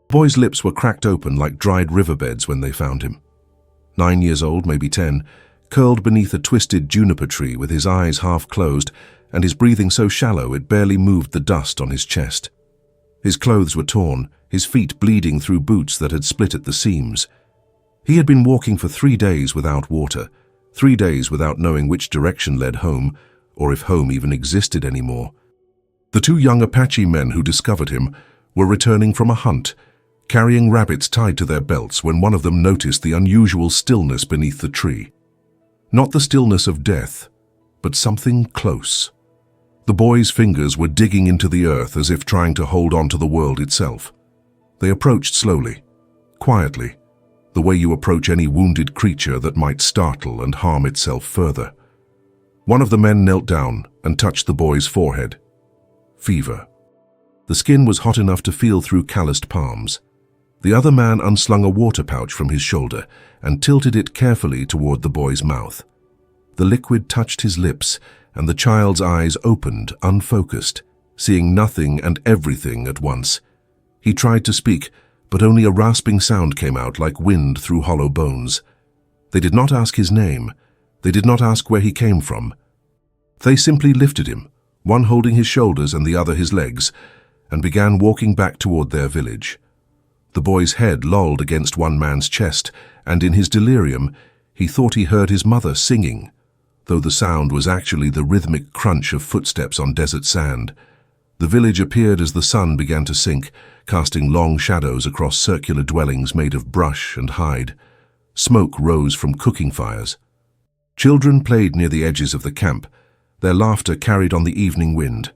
The boy's lips were cracked open like dried riverbeds when they found him. 9 years old, maybe 10, curled beneath a twisted juniper tree with his eyes half closed and his breathing so shallow it barely moved the dust on his chest. His clothes were torn, his feet bleeding through boots that had split at the seams. He had been walking for 3 days without water, 3 days without knowing which direction led home, or if home even existed anymore. The 2 young Apache men who discovered him were returning from a hunt, carrying rabbits tied to their belts when one of them noticed the unusual stillness beneath the tree. Not the stillness of death, but something close. The boy's fingers were digging into the earth as if trying to hold on to the world itself. They approached slowly, quietly, the way you approach any wounded creature that might startle and harm itself further. One of the men knelt down and touched the boy's forehead. Fever. The skin was hot enough to feel through calloused palms. The other man unslung a water pouch from his shoulder and tilted it carefully toward the boy's mouth. The liquid touched his lips, and the child's eyes opened, unfocused, seeing nothing and everything at once. He tried to speak, but only a rasping sound came out like wind through hollow bones. They did not ask his name. They did not ask where he came from. They simply lifted him, one holding his shoulders and the other his legs, and began walking back toward their village. The boy's head lolled against one man's chest, and in his delirium, he thought he heard his mother singing, though the sound was actually the rhythmic crunch of footsteps on desert sand. The village appeared as the sun began to sink, casting long shadows across circular dwellings made of brush and hide. Smoke rose from cooking fires. Children played near the edges of the camp, their laughter carried on the evening wind.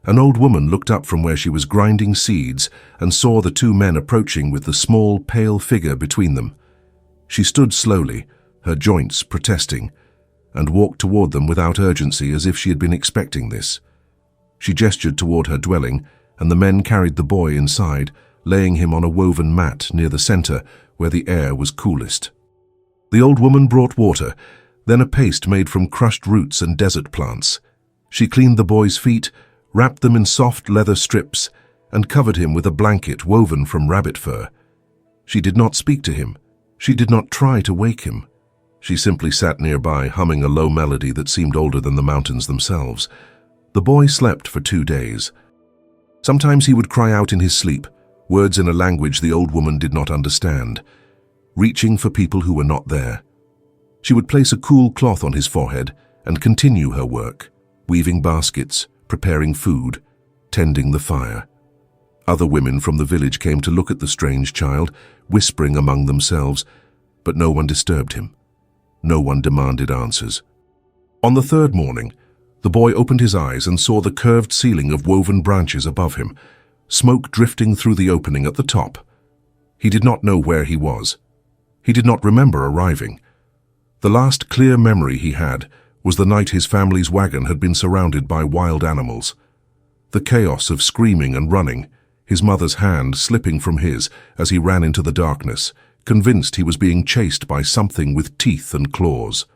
An old woman looked up from where she was grinding seeds and saw the 2 men approaching with the small, pale figure between them. She stood slowly, her joints protesting, and walked toward them without urgency as if she had been expecting this. She gestured toward her dwelling, and the men carried the boy inside, laying him on a woven mat near the center where the air was coolest. The old woman brought water, then a paste made from crushed roots and desert plants. She cleaned the boy's feet, wrapped them in soft leather strips, and covered him with a blanket woven from rabbit fur. She did not speak to him. She did not try to wake him. She simply sat nearby, humming a low melody that seemed older than the mountains themselves. The boy slept for 2 days. Sometimes he would cry out in his sleep, words in a language the old woman did not understand, reaching for people who were not there. She would place a cool cloth on his forehead and continue her work, weaving baskets, preparing food, tending the fire. Other women from the village came to look at the strange child, whispering among themselves, but no one disturbed him. No one demanded answers. On the 3rd morning, the boy opened his eyes and saw the curved ceiling of woven branches above him, smoke drifting through the opening at the top. He did not know where he was. He did not remember arriving. The last clear memory he had was the night his family's wagon had been surrounded by wild animals. The chaos of screaming and running, his mother's hand slipping from his as he ran into the darkness, convinced he was being chased by something with teeth and claws.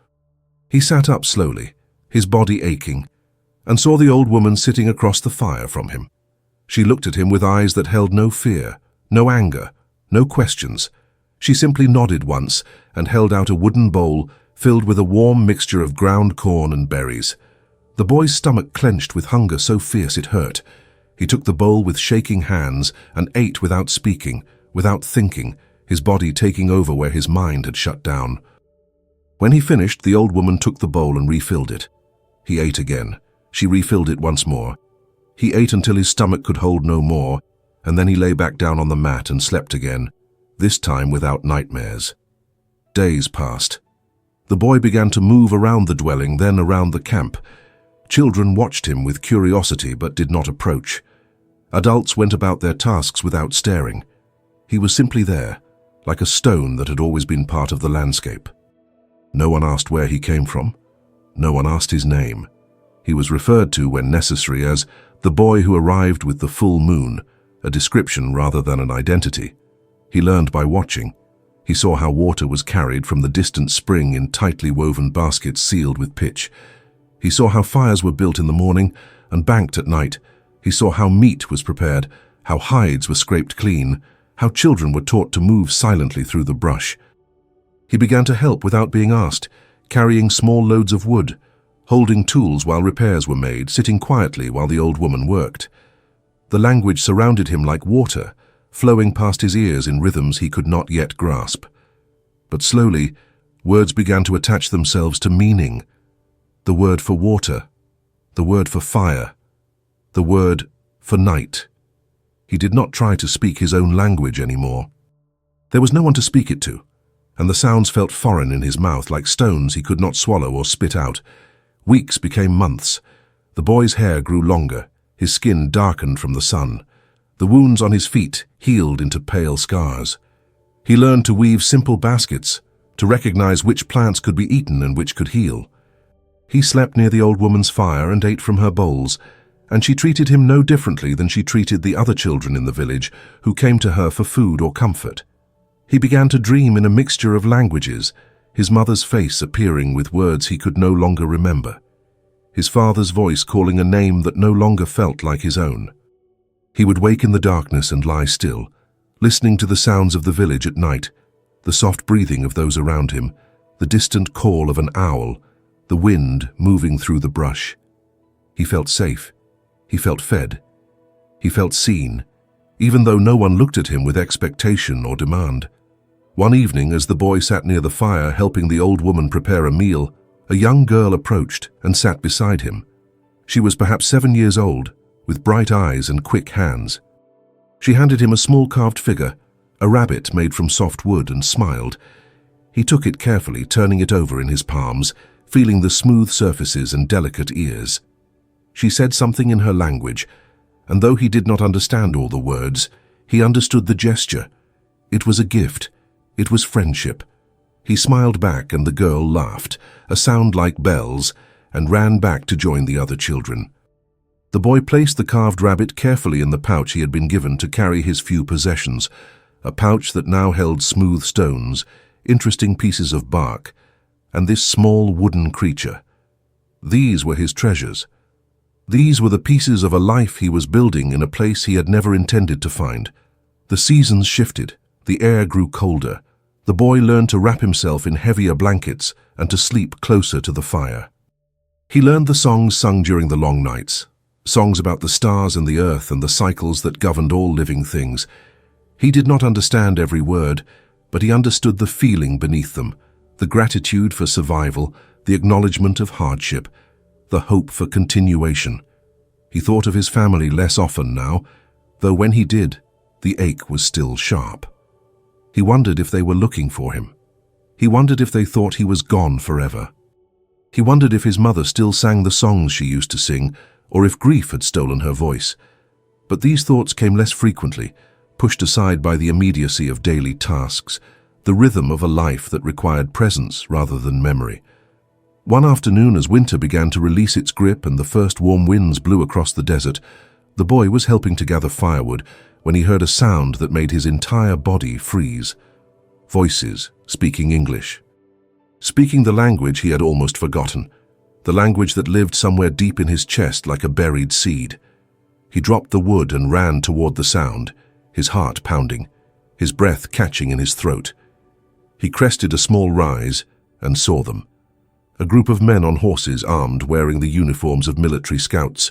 He sat up slowly, his body aching, and saw the old woman sitting across the fire from him. She looked at him with eyes that held no fear, no anger, no questions. She simply nodded once and held out a wooden bowl filled with a warm mixture of ground corn and berries. The boy's stomach clenched with hunger so fierce it hurt. He took the bowl with shaking hands and ate without speaking, without thinking, his body taking over where his mind had shut down. When he finished, the old woman took the bowl and refilled it. He ate again. She refilled it once more. He ate until his stomach could hold no more, and then he lay back down on the mat and slept again, this time without nightmares. Days passed. The boy began to move around the dwelling, then around the camp. Children watched him with curiosity but did not approach. Adults went about their tasks without staring. He was simply there, like a stone that had always been part of the landscape. No one asked where he came from. No one asked his name. He was referred to when necessary as the boy who arrived with the full moon, a description rather than an identity. He learned by watching. He saw how water was carried from the distant spring in tightly woven baskets sealed with pitch. He saw how fires were built in the morning and banked at night. He saw how meat was prepared, how hides were scraped clean, how children were taught to move silently through the brush. He began to help without being asked, carrying small loads of wood, holding tools while repairs were made, sitting quietly while the old woman worked. The language surrounded him like water, flowing past his ears in rhythms he could not yet grasp. But slowly, words began to attach themselves to meaning. The word for water, the word for fire, the word for night. He did not try to speak his own language anymore. There was no one to speak it to, and the sounds felt foreign in his mouth, like stones he could not swallow or spit out. Weeks became months. The boy's hair grew longer, his skin darkened from the sun. The wounds on his feet healed into pale scars. He learned to weave simple baskets, to recognize which plants could be eaten and which could heal. He slept near the old woman's fire and ate from her bowls, and she treated him no differently than she treated the other children in the village who came to her for food or comfort. He began to dream in a mixture of languages, his mother's face appearing with words he could no longer remember, his father's voice calling a name that no longer felt like his own. He would wake in the darkness and lie still, listening to the sounds of the village at night, the soft breathing of those around him, the distant call of an owl, the wind moving through the brush. He felt safe. He felt fed. He felt seen, even though no one looked at him with expectation or demand. One evening, as the boy sat near the fire helping the old woman prepare a meal, a young girl approached and sat beside him. She was perhaps 7 years old, with bright eyes and quick hands. She handed him a small carved figure, a rabbit made from soft wood, and smiled. He took it carefully, turning it over in his palms, feeling the smooth surfaces and delicate ears. She said something in her language, and though he did not understand all the words, he understood the gesture. It was a gift. It was friendship. He smiled back, and the girl laughed, a sound like bells, and ran back to join the other children. The boy placed the carved rabbit carefully in the pouch he had been given to carry his few possessions, a pouch that now held smooth stones, interesting pieces of bark, and this small wooden creature. These were his treasures. These were the pieces of a life he was building in a place he had never intended to find. The seasons shifted. The air grew colder. The boy learned to wrap himself in heavier blankets and to sleep closer to the fire. He learned the songs sung during the long nights, songs about the stars and the earth and the cycles that governed all living things. He did not understand every word, but he understood the feeling beneath them, the gratitude for survival, the acknowledgement of hardship, the hope for continuation. He thought of his family less often now, though when he did, the ache was still sharp. He wondered if they were looking for him. He wondered if they thought he was gone forever. He wondered if his mother still sang the songs she used to sing, or if grief had stolen her voice. But these thoughts came less frequently, pushed aside by the immediacy of daily tasks, the rhythm of a life that required presence rather than memory. One afternoon, as winter began to release its grip and the first warm winds blew across the desert, the boy was helping to gather firewood when he heard a sound that made his entire body freeze. Voices speaking English. Speaking the language he had almost forgotten, the language that lived somewhere deep in his chest like a buried seed. He dropped the wood and ran toward the sound, his heart pounding, his breath catching in his throat. He crested a small rise and saw them. A group of men on horses, armed, wearing the uniforms of military scouts.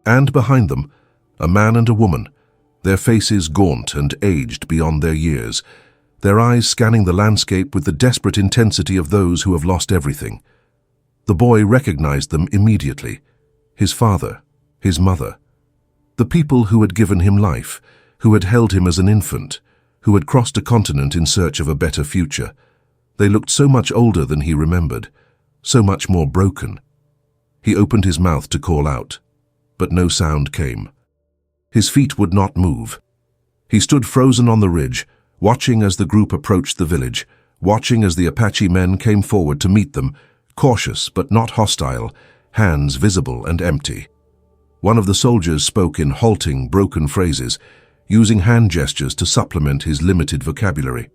And behind them, a man and a woman, their faces gaunt and aged beyond their years, their eyes scanning the landscape with the desperate intensity of those who have lost everything. The boy recognized them immediately. His father, his mother. The people who had given him life, who had held him as an infant, who had crossed a continent in search of a better future. They looked so much older than he remembered, so much more broken. He opened his mouth to call out, but no sound came. His feet would not move. He stood frozen on the ridge, watching as the group approached the village, watching as the Apache men came forward to meet them, cautious but not hostile, hands visible and empty. One of the soldiers spoke in halting, broken phrases, using hand gestures to supplement his limited vocabulary.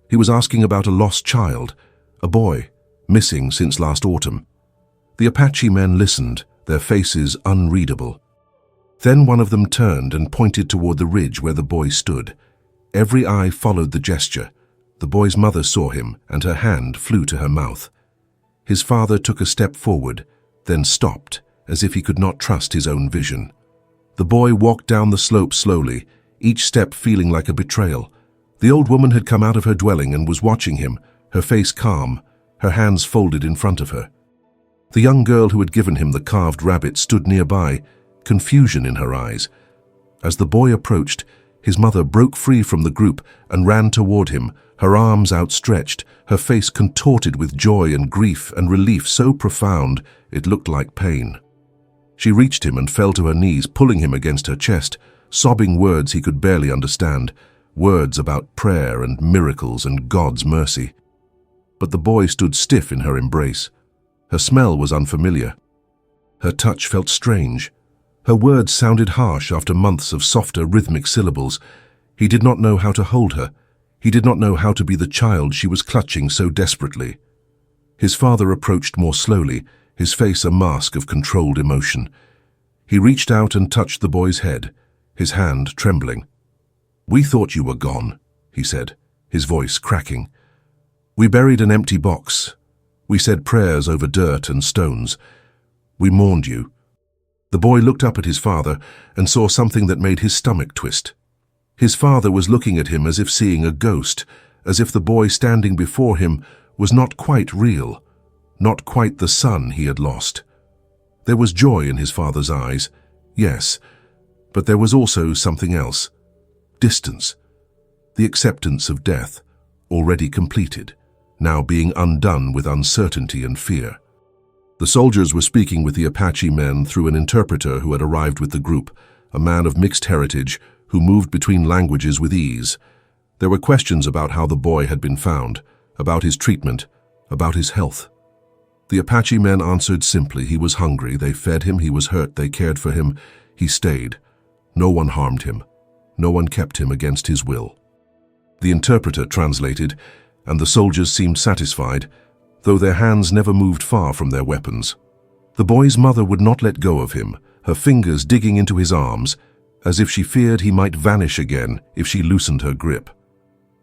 He was asking about a lost child, a boy, missing since last autumn. The Apache men listened, their faces unreadable. Then one of them turned and pointed toward the ridge where the boy stood. Every eye followed the gesture. The boy's mother saw him, and her hand flew to her mouth. His father took a step forward, then stopped, as if he could not trust his own vision. The boy walked down the slope slowly, each step feeling like a betrayal. The old woman had come out of her dwelling and was watching him, her face calm, her hands folded in front of her. The young girl who had given him the carved rabbit stood nearby, confusion in her eyes. As the boy approached, his mother broke free from the group and ran toward him, her arms outstretched, her face contorted with joy and grief and relief so profound it looked like pain. She reached him and fell to her knees, pulling him against her chest, sobbing words he could barely understand, words about prayer and miracles and God's mercy. But the boy stood stiff in her embrace. Her smell was unfamiliar. Her touch felt strange. Her words sounded harsh after months of softer, rhythmic syllables. He did not know how to hold her. He did not know how to be the child she was clutching so desperately. His father approached more slowly, his face a mask of controlled emotion. He reached out and touched the boy's head, his hand trembling. "We thought you were gone," he said, his voice cracking. "We buried an empty box. We said prayers over dirt and stones. We mourned you." The boy looked up at his father and saw something that made his stomach twist. His father was looking at him as if seeing a ghost, as if the boy standing before him was not quite real, not quite the son he had lost. There was joy in his father's eyes, yes, but there was also something else. Distance. The acceptance of death, already completed, now being undone with uncertainty and fear. The soldiers were speaking with the Apache men through an interpreter who had arrived with the group, a man of mixed heritage who moved between languages with ease. There were questions about how the boy had been found, about his treatment, about his health. The Apache men answered simply. He was hungry, they fed him, he was hurt, they cared for him, he stayed. No one harmed him. No one kept him against his will. The interpreter translated, and the soldiers seemed satisfied, though their hands never moved far from their weapons. The boy's mother would not let go of him, her fingers digging into his arms, as if she feared he might vanish again if she loosened her grip.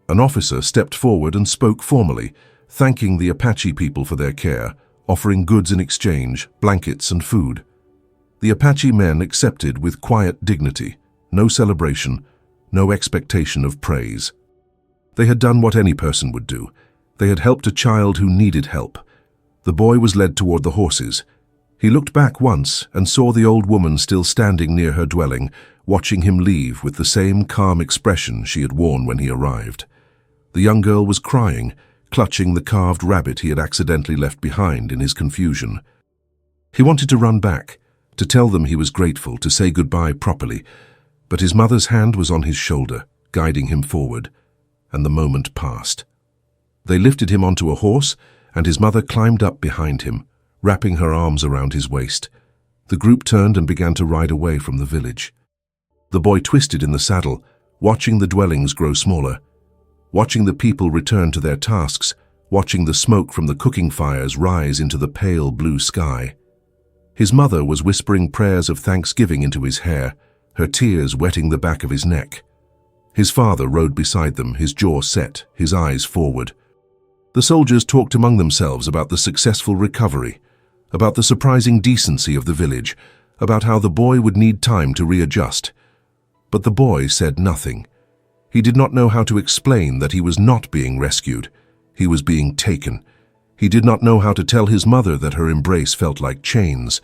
An officer stepped forward and spoke formally, thanking the Apache people for their care, offering goods in exchange, blankets and food. The Apache men accepted with quiet dignity, no celebration, no expectation of praise. They had done what any person would do. They had helped a child who needed help. The boy was led toward the horses. He looked back once and saw the old woman still standing near her dwelling, watching him leave with the same calm expression she had worn when he arrived. The young girl was crying, clutching the carved rabbit he had accidentally left behind in his confusion. He wanted to run back, to tell them he was grateful, to say goodbye properly, but his mother's hand was on his shoulder, guiding him forward, and the moment passed. They lifted him onto a horse, and his mother climbed up behind him, wrapping her arms around his waist. The group turned and began to ride away from the village. The boy twisted in the saddle, watching the dwellings grow smaller, watching the people return to their tasks, watching the smoke from the cooking fires rise into the pale blue sky. His mother was whispering prayers of thanksgiving into his hair, her tears wetting the back of his neck. His father rode beside them, his jaw set, his eyes forward. The soldiers talked among themselves about the successful recovery, about the surprising decency of the village, about how the boy would need time to readjust. But the boy said nothing. He did not know how to explain that he was not being rescued. He was being taken. He did not know how to tell his mother that her embrace felt like chains,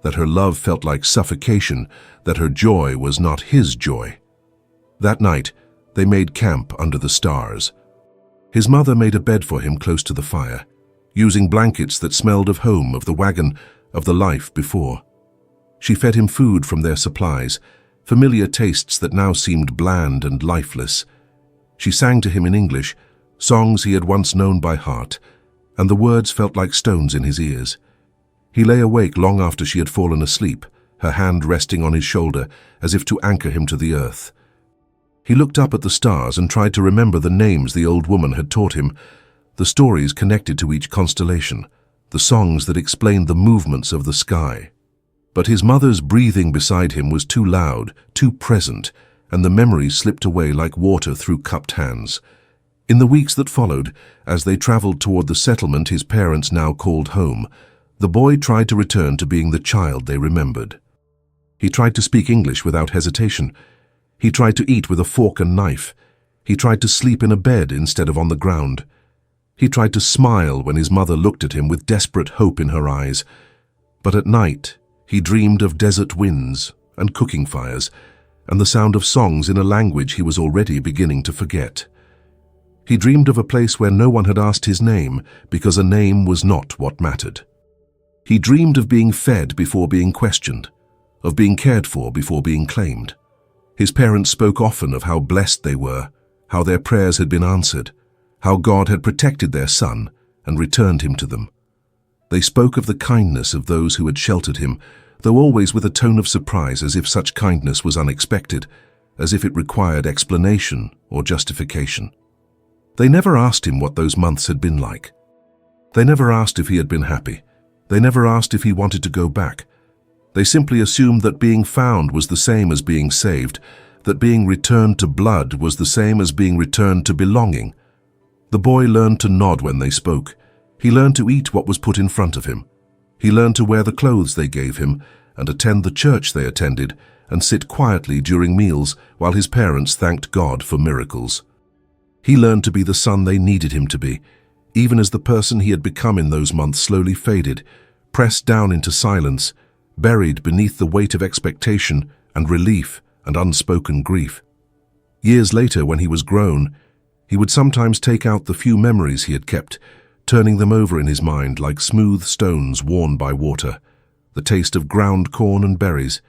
that her love felt like suffocation, that her joy was not his joy. That night, they made camp under the stars. His mother made a bed for him close to the fire, using blankets that smelled of home, of the wagon, of the life before. She fed him food from their supplies, familiar tastes that now seemed bland and lifeless. She sang to him in English, songs he had once known by heart, and the words felt like stones in his ears. He lay awake long after she had fallen asleep, her hand resting on his shoulder as if to anchor him to the earth. He looked up at the stars and tried to remember the names the old woman had taught him, the stories connected to each constellation, the songs that explained the movements of the sky. But his mother's breathing beside him was too loud, too present, and the memories slipped away like water through cupped hands. In the weeks that followed, as they traveled toward the settlement his parents now called home, the boy tried to return to being the child they remembered. He tried to speak English without hesitation. He tried to eat with a fork and knife. He tried to sleep in a bed instead of on the ground. He tried to smile when his mother looked at him with desperate hope in her eyes. But at night, he dreamed of desert winds and cooking fires and the sound of songs in a language he was already beginning to forget. He dreamed of a place where no one had asked his name because a name was not what mattered. He dreamed of being fed before being questioned, of being cared for before being claimed. His parents spoke often of how blessed they were, how their prayers had been answered, how God had protected their son and returned him to them. They spoke of the kindness of those who had sheltered him, though always with a tone of surprise, as if such kindness was unexpected, as if it required explanation or justification. They never asked him what those months had been like. They never asked if he had been happy. They never asked if he wanted to go back. They simply assumed that being found was the same as being saved, that being returned to blood was the same as being returned to belonging. The boy learned to nod when they spoke. He learned to eat what was put in front of him. He learned to wear the clothes they gave him and attend the church they attended and sit quietly during meals while his parents thanked God for miracles. He learned to be the son they needed him to be, even as the person he had become in those months slowly faded, pressed down into silence, buried beneath the weight of expectation and relief and unspoken grief. Years later, when he was grown, he would sometimes take out the few memories he had kept, turning them over in his mind like smooth stones worn by water, the taste of ground corn and berries,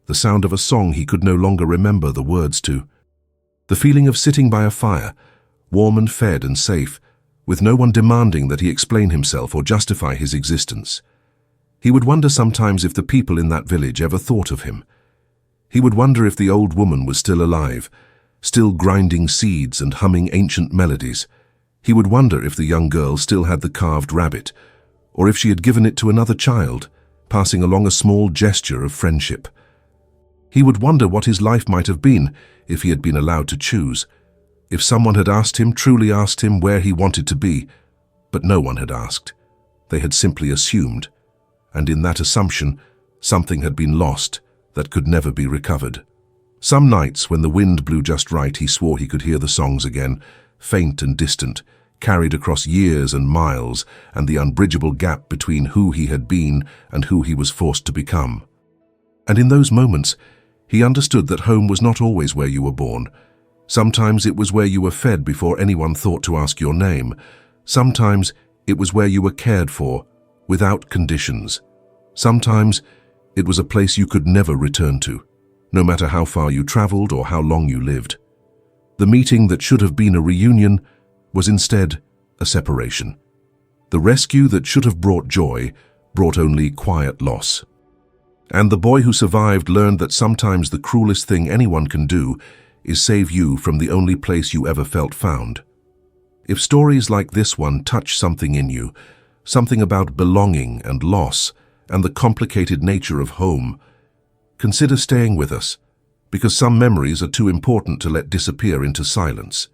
the sound of a song he could no longer remember the words to, the feeling of sitting by a fire, warm and fed and safe, with no one demanding that he explain himself or justify his existence. He would wonder sometimes if the people in that village ever thought of him. He would wonder if the old woman was still alive, still grinding seeds and humming ancient melodies. He would wonder if the young girl still had the carved rabbit, or if she had given it to another child, passing along a small gesture of friendship. He would wonder what his life might have been if he had been allowed to choose, if someone had asked him, truly asked him, where he wanted to be. But no one had asked. They had simply assumed, and in that assumption, something had been lost that could never be recovered. Some nights, when the wind blew just right, he swore he could hear the songs again, faint and distant, carried across years and miles and the unbridgeable gap between who he had been and who he was forced to become. And in those moments, he understood that home was not always where you were born. Sometimes it was where you were fed before anyone thought to ask your name. Sometimes it was where you were cared for, without conditions. Sometimes it was a place you could never return to, no matter how far you traveled or how long you lived. The meeting that should have been a reunion was instead a separation. The rescue that should have brought joy brought only quiet loss. And the boy who survived learned that sometimes the cruelest thing anyone can do is save you from the only place you ever felt found. If stories like this one touch something in you, something about belonging and loss and the complicated nature of home, consider staying with us, because some memories are too important to let disappear into silence.